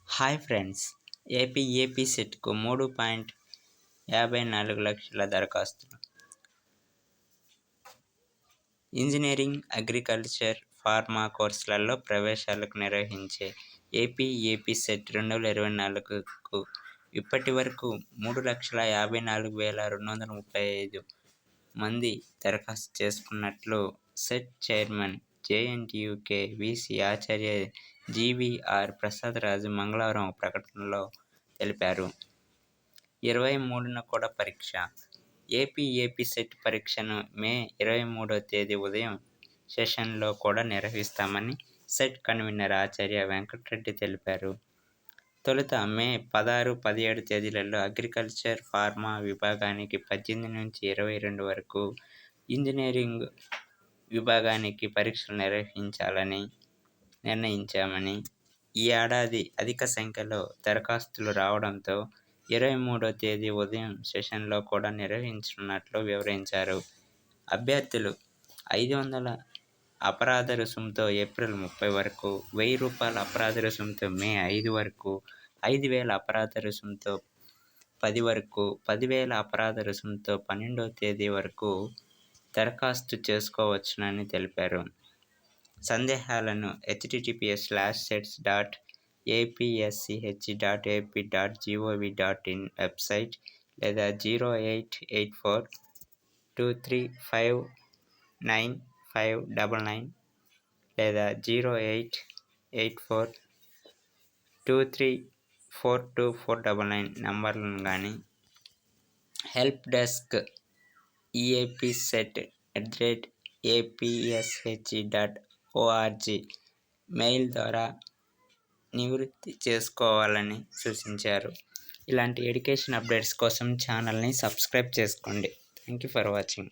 Hi friends, AP సెట్కు 3.54 లక్షల దరఖాస్తులు. ఇంజనీరింగ్, అగ్రికల్చర్, ఫార్మా కోర్సులలో ప్రవేశాలకు నిర్వహించే ఏపీ సెట్ 2024కు ఇప్పటి వరకు 3,54,235 మంది దరఖాస్తు చేసుకున్నట్లు సెట్ చైర్మన్ జేఎన్టీయూకే వీసీ ఆచార్య జీవీఆర్ ప్రసాదరాజు మంగళవారం ఒక ప్రకటనలో తెలిపారు. 23న కూడా పరీక్ష. ఏపీ సెట్ పరీక్షను మే 23వ తేదీ ఉదయం సెషన్లో కూడా నిర్వహిస్తామని సెట్ కన్వీనర్ ఆచార్య వెంకటరెడ్డి తెలిపారు. తొలుత మే 16, 17 తేదీలలో అగ్రికల్చర్, ఫార్మా విభాగానికి 18 నుంచి 22 వరకు, ఇంజనీరింగ్ విభాగానికి పరీక్షలు నిర్వహించాలని నిర్ణయించామని, ఈ ఏడాది అధిక సంఖ్యలో దరఖాస్తులు రావడంతో 23వ తేదీ ఉదయం సెషన్లో కూడా నిర్వహించనున్నట్లు వివరించారు. అభ్యర్థులు 500 అపరాధ రుసుముతో ఏప్రిల్ 30 వరకు, రూ. 1,000 అపరాధ రుసుముతో మే 5 వరకు, 5,000 అపరాధ రుసుముతో 10 వరకు, 10,000 అపరాధ రుసుముతో 12వ తేదీ వరకు దరఖాస్తు చేసుకోవచ్చునని తెలిపారు. సందేహాలను https://apsch.ap.gov.in వెబ్సైట్ లేదా 08842359599 లేదా 08842342499 నంబర్లను గాని, హెల్ప్ డెస్క్ eapset@apsch.org మెయిల్ ద్వారా నివృత్తి చేసుకోవాలని సూచించారు. ఇలాంటి ఎడ్యుకేషన్ అప్డేట్స్ కోసం ఛానల్ని సబ్స్క్రైబ్ చేసుకోండి. Thank you for watching.